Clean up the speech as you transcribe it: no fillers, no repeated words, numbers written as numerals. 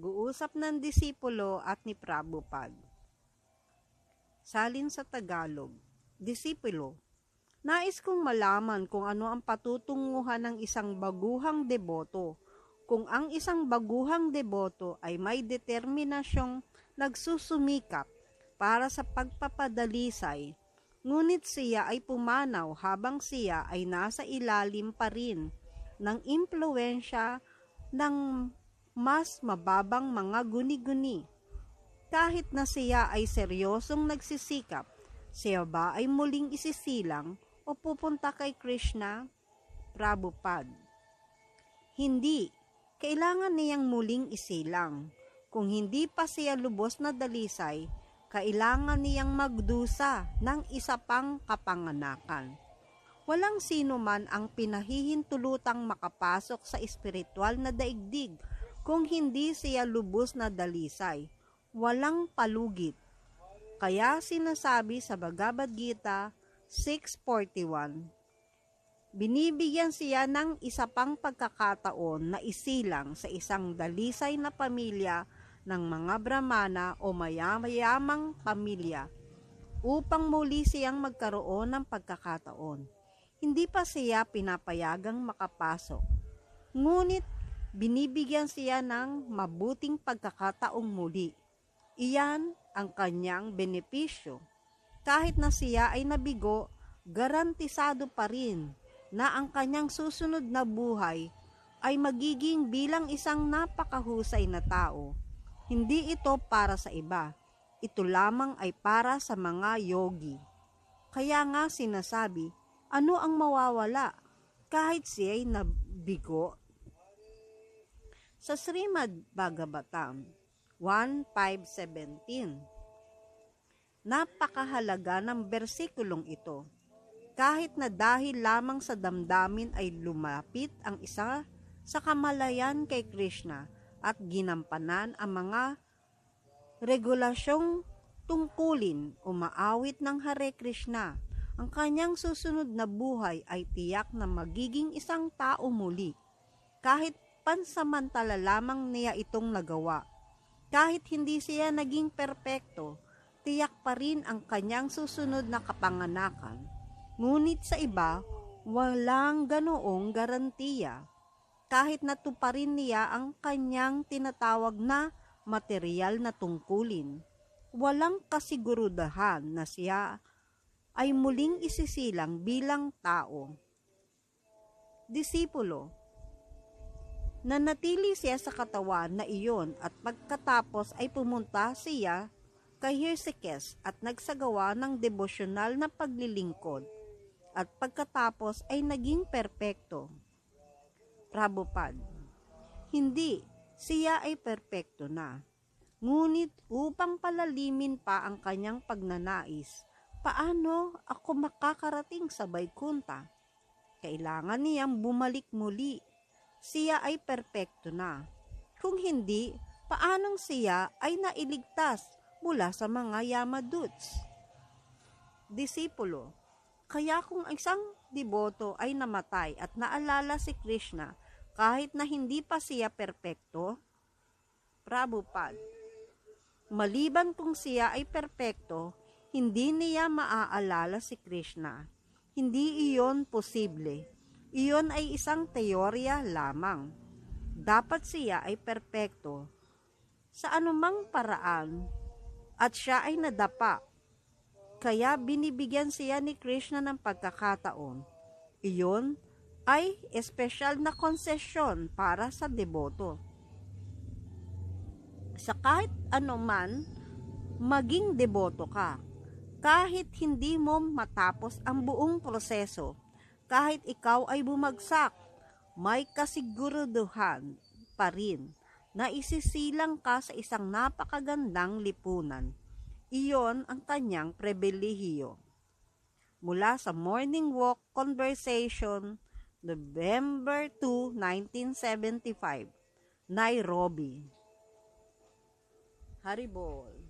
Guusap ng disipulo at ni Prabhupada. Salin sa Tagalog. Disipulo. Nais kong malaman kung ano ang patutunguhan ng isang baguhang deboto. Kung ang isang baguhang deboto ay may determinasyong nagsusumikap para sa pagpapadalisay, ngunit siya ay pumanaw habang siya ay nasa ilalim pa rin ng impluwensya ng mas mababang mga guni-guni. Kahit na siya ay seryosong nagsisikap, siya ba ay muling isisilang o pupunta kay Krishna? Prabhupada. Hindi. Kailangan niyang muling isilang. Kung hindi pa siya lubos na dalisay, kailangan niyang magdusa ng isa pang kapanganakan. Walang sino man ang pinahihintulutang makapasok sa espiritual na daigdig kung hindi siya lubos na dalisay. Walang palugit. Kaya sinasabi sa Bhagavad Gita 6:41, binibigyan siya ng isa pang pagkakataon na isilang sa isang dalisay na pamilya ng mga Brahmana o mayamang pamilya upang muli siyang magkaroon ng pagkakataon. Hindi pa siya pinapayagang makapasok, ngunit binibigyan siya ng mabuting pagkakataong muli. Iyan ang kanyang benepisyo. Kahit na siya ay nabigo, garantisado pa rin na ang kanyang susunod na buhay ay magiging bilang isang napakahusay na tao. Hindi ito para sa iba. Ito lamang ay para sa mga yogi. Kaya nga sinasabi, ano ang mawawala kahit siya'y nabigo? Sa Srimad Bhagavatam 1:5-17, napakahalaga ng bersikulong ito. Kahit na dahil lamang sa damdamin ay lumapit ang isa sa kamalayan kay Krishna at ginampanan ang mga regulasyong tungkulin umaawit ng Hare Krishna, ang kanyang susunod na buhay ay tiyak na magiging isang tao muli. Kahit pansamantala lamang niya itong nagawa. Kahit hindi siya naging perpekto, tiyak pa rin ang kanyang susunod na kapanganakan. Ngunit sa iba, walang ganoong garantiya. Kahit natuparin niya ang kanyang tinatawag na material na tungkulin, walang kasigurudahan na siya ay muling isisilang bilang tao. Disipulo. Nanatili siya sa katawan na iyon at pagkatapos ay pumunta siya kay Hrishikesh at nagsagawa ng debosyonal na paglilingkod at pagkatapos ay naging perpekto. Prabhupada. Hindi, siya ay perpekto na. Ngunit upang palalimin pa ang kanyang pagnanais, paano ako makakarating sa Vaikuntha? Kailangan niyang bumalik muli. Siya ay perpekto na. Kung hindi, paanong siya ay nailigtas mula sa mga Yamaduts? Disipulo. Kaya kung isang deboto ay namatay at naalala si Krishna kahit na hindi pa siya perpekto, Prabhupada, maliban kung siya ay perpekto, hindi niya maaalala si Krishna. Hindi iyon posible. Iyon ay isang teorya lamang. Dapat siya ay perpekto sa anumang paraan at siya ay nadapa. Kaya binibigyan siya ni Krishna ng pagkakataon. Iyon ay espesyal na konsesyon para sa deboto. Sa kahit anuman, maging deboto ka. Kahit hindi mo matapos ang buong proseso, kahit ikaw ay bumagsak, may kasiguruduhan pa rin na isisilang ka sa isang napakagandang lipunan. Iyon ang kanyang pribilehiyo. Mula sa Morning Walk Conversation, November 2, 1975, Nairobi. Haribol.